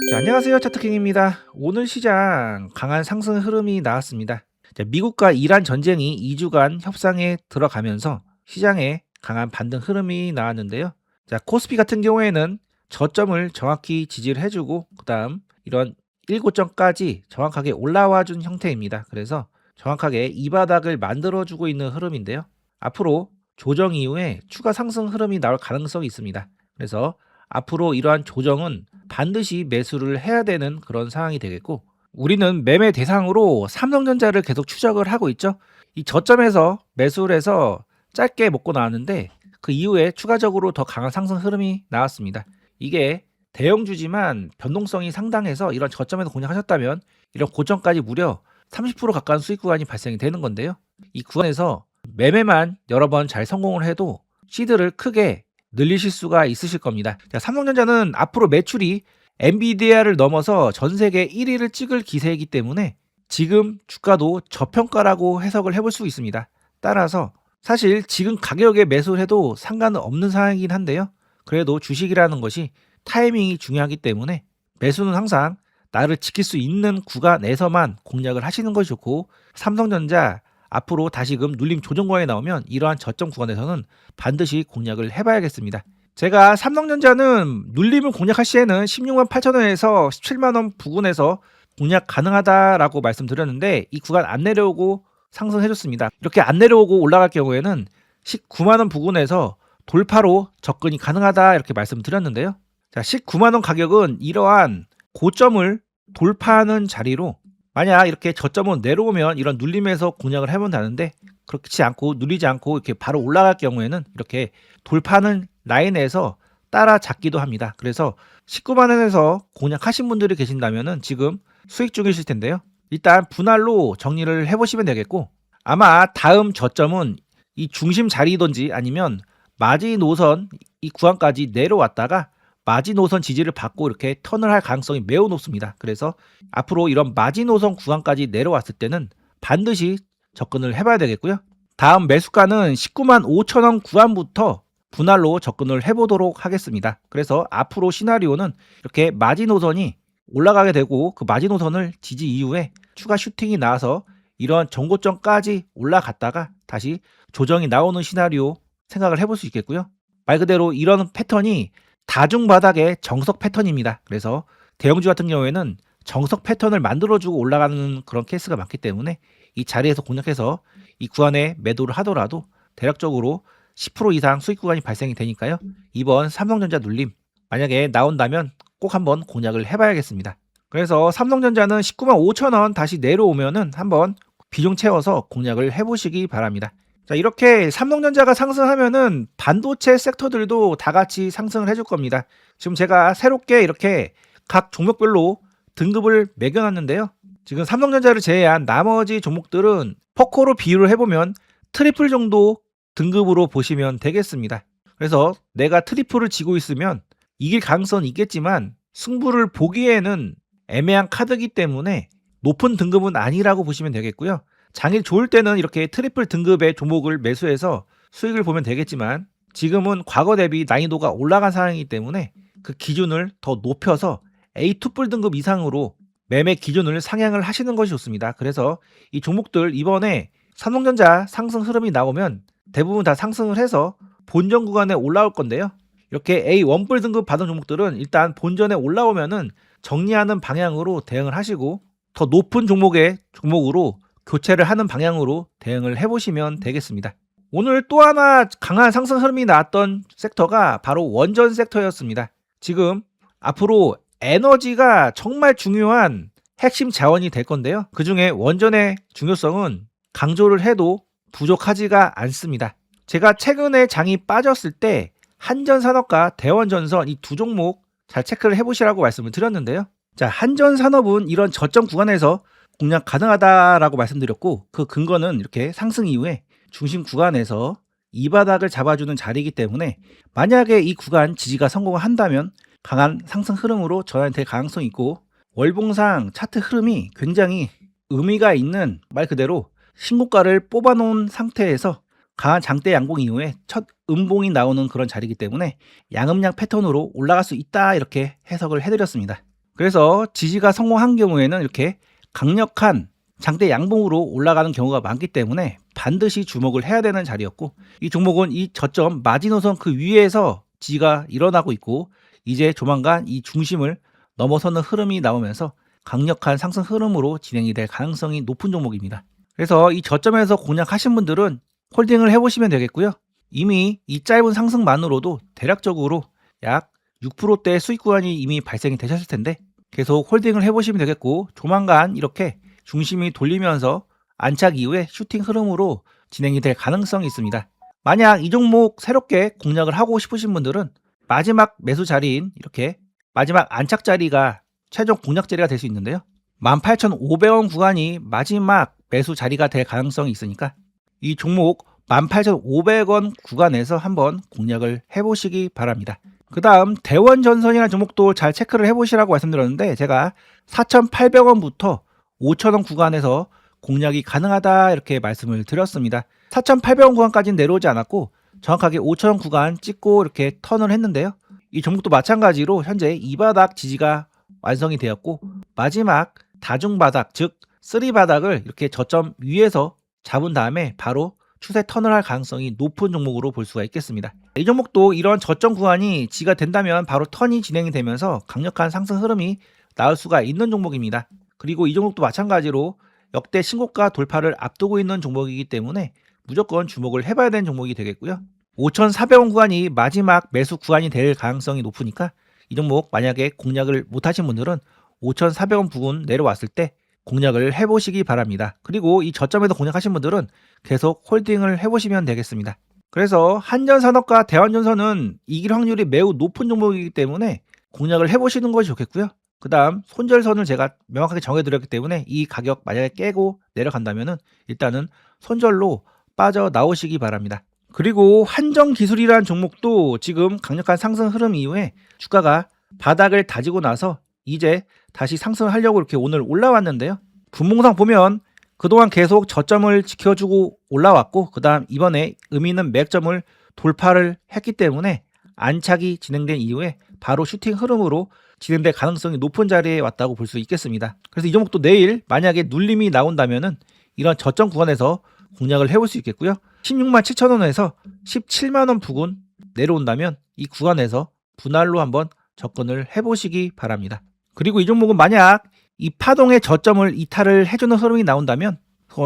자, 안녕하세요. 차트킹입니다. 오늘 시장 강한 상승 흐름이 나왔습니다. 자, 미국과 이란 전쟁이 2주간 협상에 들어가면서 시장에 강한 반등 흐름이 나왔는데요. 자, 코스피 같은 경우에는 저점을 정확히 지지를 해주고 그다음 이런 1고점까지 정확하게 올라와 준 형태입니다. 그래서 정확하게 이 바닥을 만들어주고 있는 흐름인데요. 앞으로 조정 이후에 추가 상승 흐름이 나올 가능성이 있습니다. 그래서 앞으로 이러한 조정은 반드시 매수를 해야 되는 그런 상황이 되겠고, 우리는 매매 대상으로 삼성전자를 계속 추적을 하고 있죠. 이 저점에서 매수를 해서 짧게 먹고 나왔는데 그 이후에 추가적으로 더 강한 상승 흐름이 나왔습니다. 이게 대형주지만 변동성이 상당해서 이런 저점에서 공략하셨다면 이런 고점까지 무려 30% 가까운 수익 구간이 발생이 되는 건데요. 이 구간에서 매매만 여러 번 잘 성공을 해도 시드를 크게 늘리실 수가 있으실 겁니다. 자, 삼성전자는 앞으로 매출이 엔비디아를 넘어서 전 세계 1위를 찍을 기세이기 때문에 지금 주가도 저평가라고 해석을 해볼 수 있습니다. 따라서 사실 지금 가격에 매수를 해도 상관은 없는 상황이긴 한데요. 그래도 주식이라는 것이 타이밍이 중요하기 때문에 매수는 항상 나를 지킬 수 있는 구간에서만 공략을 하시는 것이 좋고, 삼성전자 앞으로 다시금 눌림 조정 구간에 나오면 이러한 저점 구간에서는 반드시 공략을 해봐야겠습니다. 제가 삼성전자는 눌림을 공략할 시에는 16만 8천 원에서 17만 원 부근에서 공략 가능하다라고 말씀드렸는데 이 구간 안 내려오고 상승해줬습니다. 이렇게 안 내려오고 올라갈 경우에는 19만 원 부근에서 돌파로 접근이 가능하다 이렇게 말씀드렸는데요. 자, 19만 원 가격은 이러한 고점을 돌파하는 자리로, 만약 이렇게 저점은 내려오면 이런 눌림에서 공략을 해본다는데 그렇지 않고 눌리지 않고 이렇게 바로 올라갈 경우에는 이렇게 돌파하는 라인에서 따라잡기도 합니다. 그래서 19만 원에서 공략하신 분들이 계신다면은 지금 수익 중이실 텐데요. 일단 분할로 정리를 해보시면 되겠고, 아마 다음 저점은 이 중심 자리든지 아니면 마지노선 이 구간까지 내려왔다가 마지노선 지지를 받고 이렇게 턴을 할 가능성이 매우 높습니다. 그래서 앞으로 이런 마지노선 구간까지 내려왔을 때는 반드시 접근을 해봐야 되겠고요. 다음 매수가는 19만 5천 원 구간부터 분할로 접근을 해보도록 하겠습니다. 그래서 앞으로 시나리오는 이렇게 마지노선이 올라가게 되고 그 마지노선을 지지 이후에 추가 슈팅이 나와서 이런 정고점까지 올라갔다가 다시 조정이 나오는 시나리오 생각을 해볼 수 있겠고요. 말 그대로 이런 패턴이 다중 바닥의 정석 패턴입니다. 그래서 대형주 같은 경우에는 정석 패턴을 만들어주고 올라가는 그런 케이스가 많기 때문에 이 자리에서 공략해서 이 구간에 매도를 하더라도 대략적으로 10% 이상 수익 구간이 발생이 되니까요. 이번 삼성전자 눌림 만약에 나온다면 꼭 한번 공략을 해봐야겠습니다. 그래서 삼성전자는 19만 5천 원 다시 내려오면은 한번 비중 채워서 공략을 해보시기 바랍니다. 자, 이렇게 삼성전자가 상승하면은 반도체 섹터들도 다 같이 상승을 해줄 겁니다. 지금 제가 새롭게 이렇게 각 종목별로 등급을 매겨놨는데요. 지금 삼성전자를 제외한 나머지 종목들은 퍼코로 비율을 해보면 트리플 정도 등급으로 보시면 되겠습니다. 그래서 내가 트리플을 지고 있으면 이길 가능성은 있겠지만 승부를 보기에는 애매한 카드이기 때문에 높은 등급은 아니라고 보시면 되겠고요. 장일 좋을 때는 이렇게 트리플 등급의 종목을 매수해서 수익을 보면 되겠지만 지금은 과거 대비 난이도가 올라간 상황이기 때문에 그 기준을 더 높여서 A2뿔 등급 이상으로 매매 기준을 상향을 하시는 것이 좋습니다. 그래서 이 종목들 이번에 삼성전자 상승 흐름이 나오면 대부분 다 상승을 해서 본전 구간에 올라올 건데요. 이렇게 A1뿔 등급 받은 종목들은 일단 본전에 올라오면은 정리하는 방향으로 대응을 하시고 더 높은 종목으로 교체를 하는 방향으로 대응을 해보시면 되겠습니다. 오늘 또 하나 강한 상승 흐름이 나왔던 섹터가 바로 원전 섹터였습니다. 지금 앞으로 에너지가 정말 중요한 핵심 자원이 될 건데요. 그 중에 원전의 중요성은 강조를 해도 부족하지가 않습니다. 제가 최근에 장이 빠졌을 때 한전산업과 대원전선 이 두 종목 잘 체크를 해보시라고 말씀을 드렸는데요. 자, 한전산업은 이런 저점 구간에서 공략 가능하다라고 말씀드렸고 그 근거는 이렇게 상승 이후에 중심 구간에서 이 바닥을 잡아주는 자리이기 때문에 만약에 이 구간 지지가 성공을 한다면 강한 상승 흐름으로 전환이 될 가능성이 있고, 월봉상 차트 흐름이 굉장히 의미가 있는 말 그대로 신고가를 뽑아놓은 상태에서 강한 장대 양봉 이후에 첫 음봉이 나오는 그런 자리이기 때문에 양음양 패턴으로 올라갈 수 있다 이렇게 해석을 해드렸습니다. 그래서 지지가 성공한 경우에는 이렇게 강력한 장대 양봉으로 올라가는 경우가 많기 때문에 반드시 주목을 해야 되는 자리였고, 이 종목은 이 저점 마지노선 그 위에서 지지가 일어나고 있고, 이제 조만간 이 중심을 넘어서는 흐름이 나오면서 강력한 상승 흐름으로 진행이 될 가능성이 높은 종목입니다. 그래서 이 저점에서 공략하신 분들은 홀딩을 해보시면 되겠고요. 이미 이 짧은 상승만으로도 대략적으로 약 6%대 수익 구간이 이미 발생이 되셨을 텐데, 계속 홀딩을 해보시면 되겠고, 조만간 이렇게 중심이 돌리면서 안착 이후에 슈팅 흐름으로 진행이 될 가능성이 있습니다. 만약 이 종목 새롭게 공략을 하고 싶으신 분들은 마지막 매수 자리인 이렇게 마지막 안착 자리가 최종 공략 자리가 될 수 있는데요. 18,500원 구간이 마지막 매수 자리가 될 가능성이 있으니까 이 종목 18,500원 구간에서 한번 공략을 해보시기 바랍니다. 그 다음 대원전선이라는 종목도 잘 체크를 해보시라고 말씀드렸는데, 제가 4,800원부터 5,000원 구간에서 공략이 가능하다 이렇게 말씀을 드렸습니다. 4,800원 구간까지는 내려오지 않았고 정확하게 5,000원 구간 찍고 이렇게 턴을 했는데요. 이 종목도 마찬가지로 현재 2바닥 지지가 완성이 되었고, 마지막 다중바닥 즉 3바닥을 이렇게 저점 위에서 잡은 다음에 바로 추세 턴을 할 가능성이 높은 종목으로 볼 수가 있겠습니다. 이 종목도 이런 저점 구간이 지지가 된다면 바로 턴이 진행이 되면서 강력한 상승 흐름이 나올 수가 있는 종목입니다. 그리고 이 종목도 마찬가지로 역대 신고가 돌파를 앞두고 있는 종목이기 때문에 무조건 주목을 해봐야 되는 종목이 되겠고요. 5,400원 구간이 마지막 매수 구간이 될 가능성이 높으니까 이 종목 만약에 공략을 못하신 분들은 5,400원 부근 내려왔을 때 공략을 해보시기 바랍니다. 그리고 이 저점에서 공략하신 분들은 계속 홀딩을 해보시면 되겠습니다. 그래서 한전산업과 대원전선은 이길 확률이 매우 높은 종목이기 때문에 공략을 해보시는 것이 좋겠고요. 그 다음 손절선을 제가 명확하게 정해드렸기 때문에 이 가격 만약에 깨고 내려간다면 일단은 손절로 빠져나오시기 바랍니다. 그리고 한정기술이라는 종목도 지금 강력한 상승 흐름 이후에 주가가 바닥을 다지고 나서 이제 다시 상승을 하려고 이렇게 오늘 올라왔는데요. 분봉상 보면 그동안 계속 저점을 지켜주고 올라왔고, 그 다음 이번에 의미 있는 맥점을 돌파를 했기 때문에 안착이 진행된 이후에 바로 슈팅 흐름으로 진행될 가능성이 높은 자리에 왔다고 볼 수 있겠습니다. 그래서 이 종목도 내일 만약에 눌림이 나온다면은 이런 저점 구간에서 공략을 해볼 수 있겠고요. 16만 7천원에서 17만원 부근 내려온다면 이 구간에서 분할로 한번 접근을 해보시기 바랍니다. 그리고 이 종목은 만약 이 파동의 저점을 이탈을 해주는 흐름이 나온다면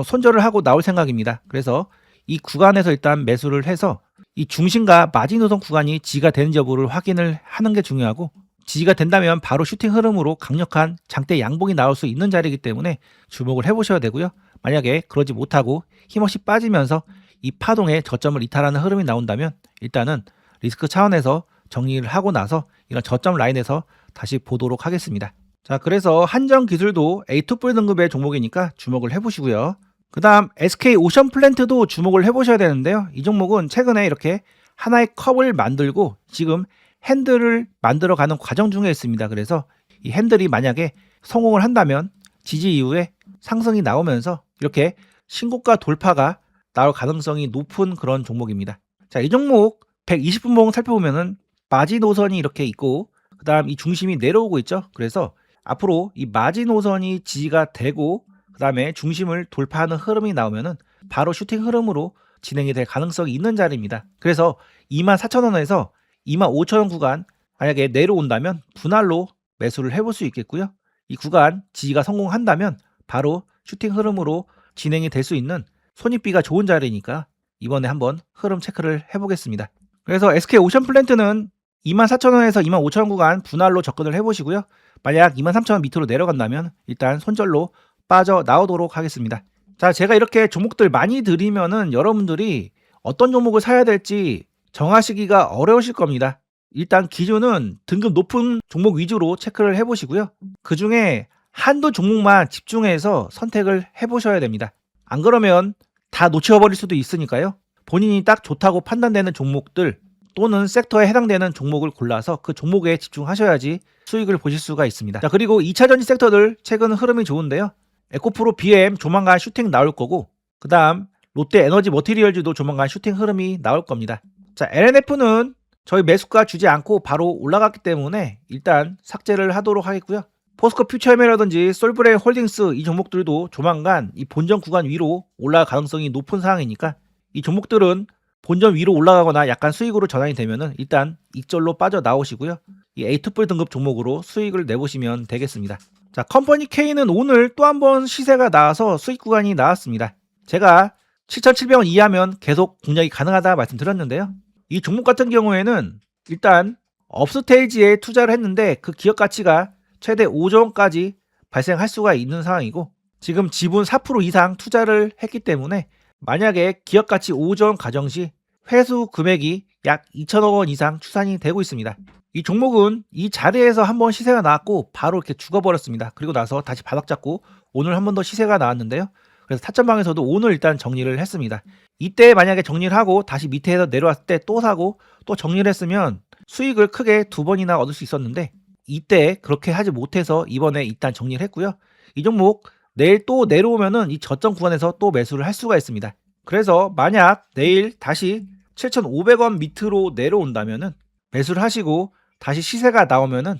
손절을 하고 나올 생각입니다. 그래서 이 구간에서 일단 매수를 해서 이 중심과 마지노선 구간이 지지가 되는지 여부를 확인을 하는 게 중요하고, 지지가 된다면 바로 슈팅 흐름으로 강력한 장대 양봉이 나올 수 있는 자리이기 때문에 주목을 해보셔야 되고요. 만약에 그러지 못하고 힘없이 빠지면서 이 파동의 저점을 이탈하는 흐름이 나온다면 일단은 리스크 차원에서 정리를 하고 나서 이런 저점 라인에서 다시 보도록 하겠습니다. 자, 그래서 한정기술도 A2+ 등급의 종목이니까 주목을 해보시고요. 그 다음 SK 오션플랜트도 주목을 해보셔야 되는데요. 이 종목은 최근에 이렇게 하나의 컵을 만들고 지금 핸들을 만들어가는 과정 중에 있습니다. 그래서 이 핸들이 만약에 성공을 한다면 지지 이후에 상승이 나오면서 이렇게 신고가 돌파가 나올 가능성이 높은 그런 종목입니다. 자, 이 종목 120분봉 살펴보면은 마지노선이 이렇게 있고, 그 다음 이 중심이 내려오고 있죠. 그래서 앞으로 이 마지노선이 지지가 되고 그 다음에 중심을 돌파하는 흐름이 나오면은 바로 슈팅 흐름으로 진행이 될 가능성이 있는 자리입니다. 그래서 24,000원에서 25,000원 구간 만약에 내려온다면 분할로 매수를 해볼 수 있겠고요. 이 구간 지지가 성공한다면 바로 슈팅 흐름으로 진행이 될 수 있는 손익비가 좋은 자리니까 이번에 한번 흐름 체크를 해보겠습니다. 그래서 SK 오션플랜트는 24,000원에서 25,000원 구간 분할로 접근을 해보시고요. 만약 23,000원 밑으로 내려간다면 일단 손절로 빠져나오도록 하겠습니다. 자, 제가 이렇게 종목들 많이 드리면은 여러분들이 어떤 종목을 사야 될지 정하시기가 어려우실 겁니다. 일단 기준은 등급 높은 종목 위주로 체크를 해보시고요. 그 중에 한두 종목만 집중해서 선택을 해보셔야 됩니다. 안 그러면 다 놓쳐버릴 수도 있으니까요. 본인이 딱 좋다고 판단되는 종목들 또는 섹터에 해당되는 종목을 골라서 그 종목에 집중하셔야지 수익을 보실 수가 있습니다. 자, 그리고 2차전지 섹터들 최근 흐름이 좋은데요. 에코프로 BM 조만간 슈팅 나올 거고, 그 다음 롯데 에너지 머티리얼즈도 조만간 슈팅 흐름이 나올 겁니다. 자, LNF는 저희 매수가 주지 않고 바로 올라갔기 때문에 일단 삭제를 하도록 하겠고요. 포스코 퓨처엠이라든지 솔브레 홀딩스 이 종목들도 조만간 이 본전 구간 위로 올라갈 가능성이 높은 상황이니까 이 종목들은 본전 위로 올라가거나 약간 수익으로 전환이 되면은 일단 익절로 빠져나오시고요. 이 A2풀 등급 종목으로 수익을 내보시면 되겠습니다. 자, 컴퍼니 K는 오늘 또 한 번 시세가 나와서 수익 구간이 나왔습니다. 제가 7,700원 이하면 계속 공략이 가능하다 말씀드렸는데요. 이 종목 같은 경우에는 일단 업스테이지에 투자를 했는데 그 기업 가치가 최대 5조 원까지 발생할 수가 있는 상황이고 지금 지분 4% 이상 투자를 했기 때문에 만약에 기업 가치 5조 원 가정 시 회수 금액이 약 2천억 원 이상 추산이 되고 있습니다. 이 종목은 이 자리에서 한번 시세가 나왔고 바로 이렇게 죽어버렸습니다. 그리고 나서 다시 바닥 잡고 오늘 한 번 더 시세가 나왔는데요. 그래서 타점방에서도 오늘 일단 정리를 했습니다. 이때 만약에 정리를 하고 다시 밑에서 내려왔을 때 또 사고 또 정리를 했으면 수익을 크게 2번이나 얻을 수 있었는데 이때 그렇게 하지 못해서 이번에 일단 정리를 했고요. 이 종목 내일 또 내려오면은 이 저점 구간에서 또 매수를 할 수가 있습니다. 그래서 만약 내일 다시 7,500원 밑으로 내려온다면은 매수를 하시고 다시 시세가 나오면은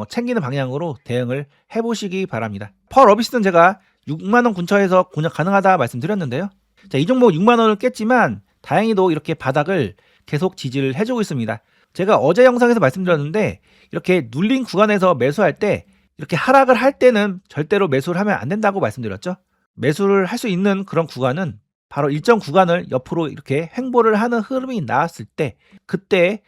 챙기는 방향으로 대응을 해보시기 바랍니다. 펄어비스는 제가 6만원 근처에서 공략 가능하다 말씀드렸는데요. 자, 이 종목 6만원을 깼지만 다행히도 이렇게 바닥을 계속 지지를 해주고 있습니다. 제가 어제 영상에서 말씀드렸는데 이렇게 눌린 구간에서 매수할 때 이렇게 하락을 할 때는 절대로 매수를 하면 안 된다고 말씀드렸죠. 매수를 할 수 있는 그런 구간은 바로 일정 구간을 옆으로 이렇게 횡보를 하는 흐름이 나왔을 때 그때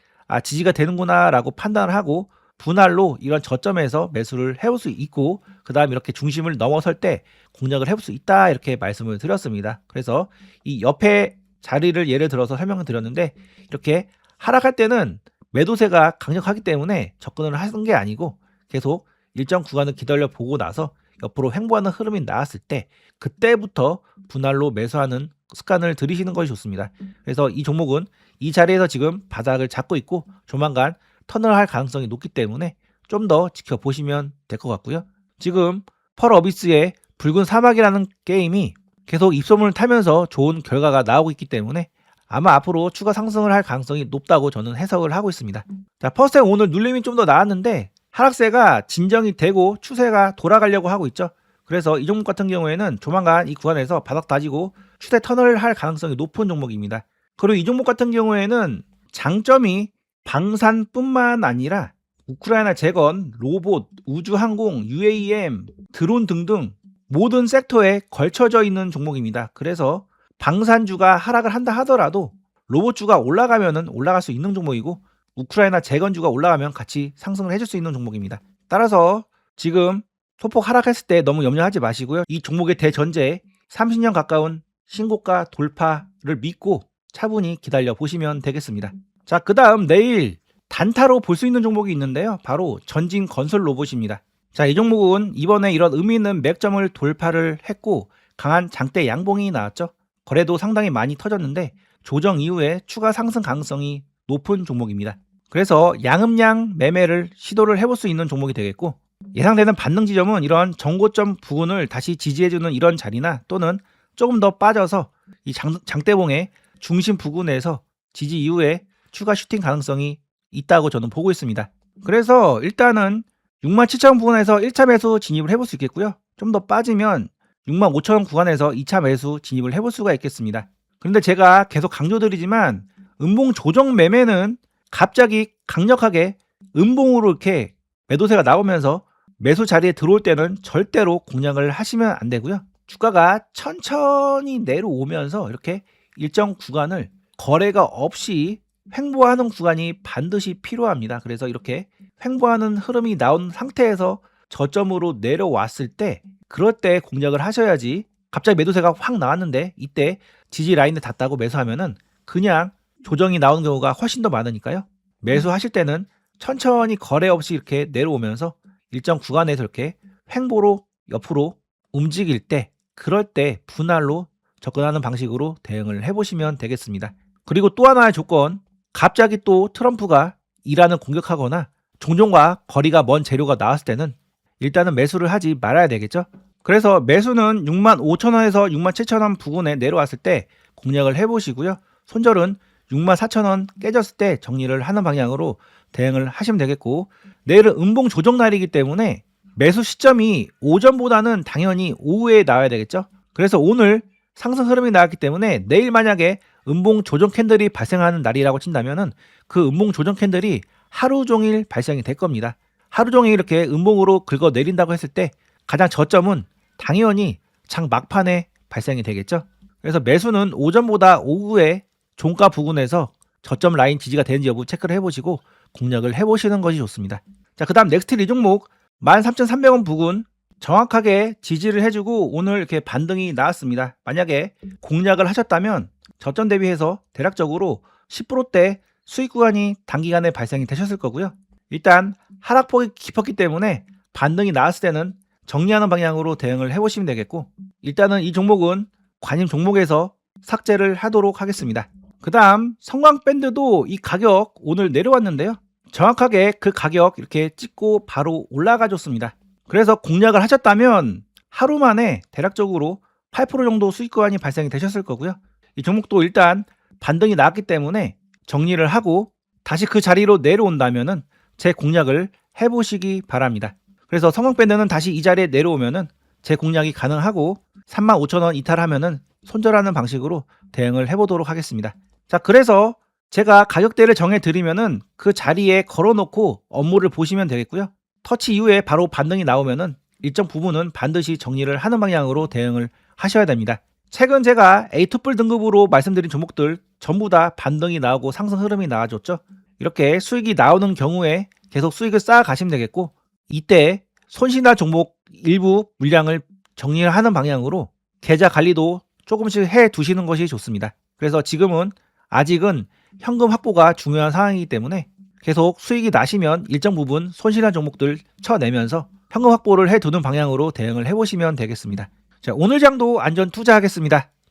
지지가 되는구나 라고 판단을 하고 분할로 이런 저점에서 매수를 해볼 수 있고 그 다음 이렇게 중심을 넘어설 때 공략을 해볼 수 있다 이렇게 말씀을 드렸습니다. 그래서 이 옆에 자리를 예를 들어서 설명을 드렸는데 이렇게 하락할 때는 매도세가 강력하기 때문에 접근을 하는 게 아니고 계속 일정 구간을 기다려 보고 나서 옆으로 횡보하는 흐름이 나왔을 때 그때부터 분할로 매수하는 습관을 들이시는 것이 좋습니다. 그래서 이 종목은 이 자리에서 지금 바닥을 잡고 있고 조만간 턴을 할 가능성이 높기 때문에 좀 더 지켜보시면 될 것 같고요. 지금 펄어비스의 붉은 사막이라는 게임이 계속 입소문을 타면서 좋은 결과가 나오고 있기 때문에 아마 앞으로 추가 상승을 할 가능성이 높다고 저는 해석을 하고 있습니다. 자, 퍼스텍 오늘 눌림이 좀 더 나왔는데 하락세가 진정이 되고 추세가 돌아가려고 하고 있죠. 그래서 이 종목 같은 경우에는 조만간 이 구간에서 바닥 다지고 추세 턴을 할 가능성이 높은 종목입니다. 그리고 이 종목 같은 경우에는 장점이 방산뿐만 아니라 우크라이나 재건, 로봇, 우주항공, UAM, 드론 등등 모든 섹터에 걸쳐져 있는 종목입니다. 그래서 방산주가 하락을 한다 하더라도 로봇주가 올라가면은 올라갈 수 있는 종목이고 우크라이나 재건주가 올라가면 같이 상승을 해줄 수 있는 종목입니다. 따라서 지금 소폭 하락했을 때 너무 염려하지 마시고요. 이 종목의 대전제 30년 가까운 신고가 돌파를 믿고 차분히 기다려 보시면 되겠습니다. 자, 그 다음 내일 단타로 볼 수 있는 종목이 있는데요. 바로 전진건설 로봇입니다. 자, 이 종목은 이번에 이런 의미 있는 맥점을 돌파를 했고 강한 장대 양봉이 나왔죠. 거래도 상당히 많이 터졌는데 조정 이후에 추가 상승 가능성이 높은 종목입니다. 그래서 양음양 매매를 시도를 해볼 수 있는 종목이 되겠고 예상되는 반등 지점은 이런 정고점 부근을 다시 지지해주는 이런 자리나 또는 조금 더 빠져서 이 장대봉의 중심 부근에서 지지 이후에 추가 슈팅 가능성이 있다고 저는 보고 있습니다. 그래서 일단은 67,000원 부근에서 1차 매수 진입을 해볼 수 있겠고요. 좀 더 빠지면 65,000원 구간에서 2차 매수 진입을 해볼 수가 있겠습니다. 그런데 제가 계속 강조드리지만 음봉 조정 매매는 갑자기 강력하게 음봉으로 이렇게 매도세가 나오면서 매수 자리에 들어올 때는 절대로 공략을 하시면 안 되고요. 주가가 천천히 내려오면서 이렇게 일정 구간을 거래가 없이 횡보하는 구간이 반드시 필요합니다. 그래서 이렇게 횡보하는 흐름이 나온 상태에서 저점으로 내려왔을 때 그럴 때 공략을 하셔야지 갑자기 매도세가 확 나왔는데 이때 지지 라인에 닿다고 매수하면은 그냥 조정이 나오는 경우가 훨씬 더 많으니까요. 매수하실 때는 천천히 거래 없이 이렇게 내려오면서 일정 구간에서 이렇게 횡보로 옆으로 움직일 때 그럴 때 분할로 접근하는 방식으로 대응을 해보시면 되겠습니다. 그리고 또 하나의 조건, 갑자기 또 트럼프가 이란을 공격하거나 종종과 거리가 먼 재료가 나왔을 때는 일단은 매수를 하지 말아야 되겠죠. 그래서 매수는 65,000원에서 67,000원 부근에 내려왔을 때 공략을 해보시고요. 손절은 64,000원 깨졌을 때 정리를 하는 방향으로 대응을 하시면 되겠고 내일은 음봉 조정 날이기 때문에 매수 시점이 오전보다는 당연히 오후에 나와야 되겠죠. 그래서 오늘 상승 흐름이 나왔기 때문에 내일 만약에 음봉 조정 캔들이 발생하는 날이라고 친다면은 그 음봉 조정 캔들이 하루 종일 발생이 될 겁니다. 하루 종일 이렇게 음봉으로 긁어 내린다고 했을 때 가장 저점은 당연히 장 막판에 발생이 되겠죠. 그래서 매수는 오전보다 오후에 종가 부근에서 저점 라인 지지가 되는지 여부 체크를 해보시고 공략을 해보시는 것이 좋습니다. 자, 그 다음 넥스트 이 종목 13,300원 부근 정확하게 지지를 해주고 오늘 이렇게 반등이 나왔습니다. 만약에 공략을 하셨다면 저점 대비해서 대략적으로 10%대 수익 구간이 단기간에 발생이 되셨을 거고요. 일단 하락폭이 깊었기 때문에 반등이 나왔을 때는 정리하는 방향으로 대응을 해보시면 되겠고, 일단은 이 종목은 관심 종목에서 삭제를 하도록 하겠습니다. 그 다음 성광밴드도 이 가격 오늘 내려왔는데요. 정확하게 그 가격 이렇게 찍고 바로 올라가 줬습니다. 그래서 공략을 하셨다면 하루 만에 대략적으로 8% 정도 수익 구간이 발생이 되셨을 거고요. 이 종목도 일단 반등이 나왔기 때문에 정리를 하고 다시 그 자리로 내려온다면은 제 공략을 해보시기 바랍니다. 그래서 성광밴드는 다시 이 자리에 내려오면은 제 공략이 가능하고 35,000원 이탈하면은 손절하는 방식으로 대응을 해보도록 하겠습니다. 자, 그래서 제가 가격대를 정해드리면은 그 자리에 걸어놓고 업무를 보시면 되겠고요. 터치 이후에 바로 반등이 나오면은 일정 부분은 반드시 정리를 하는 방향으로 대응을 하셔야 됩니다. 최근 제가 A2풀 등급으로 말씀드린 종목들 전부 다 반등이 나오고 상승 흐름이 나와줬죠. 이렇게 수익이 나오는 경우에 계속 수익을 쌓아 가시면 되겠고, 이때 손실날 종목 일부 물량을 정리를 하는 방향으로 계좌 관리도 조금씩 해 두시는 것이 좋습니다. 그래서 지금은 아직은 현금 확보가 중요한 상황이기 때문에 계속 수익이 나시면 일정 부분 손실한 종목들 쳐내면서 현금 확보를 해 두는 방향으로 대응을 해보시면 되겠습니다. 자, 오늘 장도 안전 투자하겠습니다.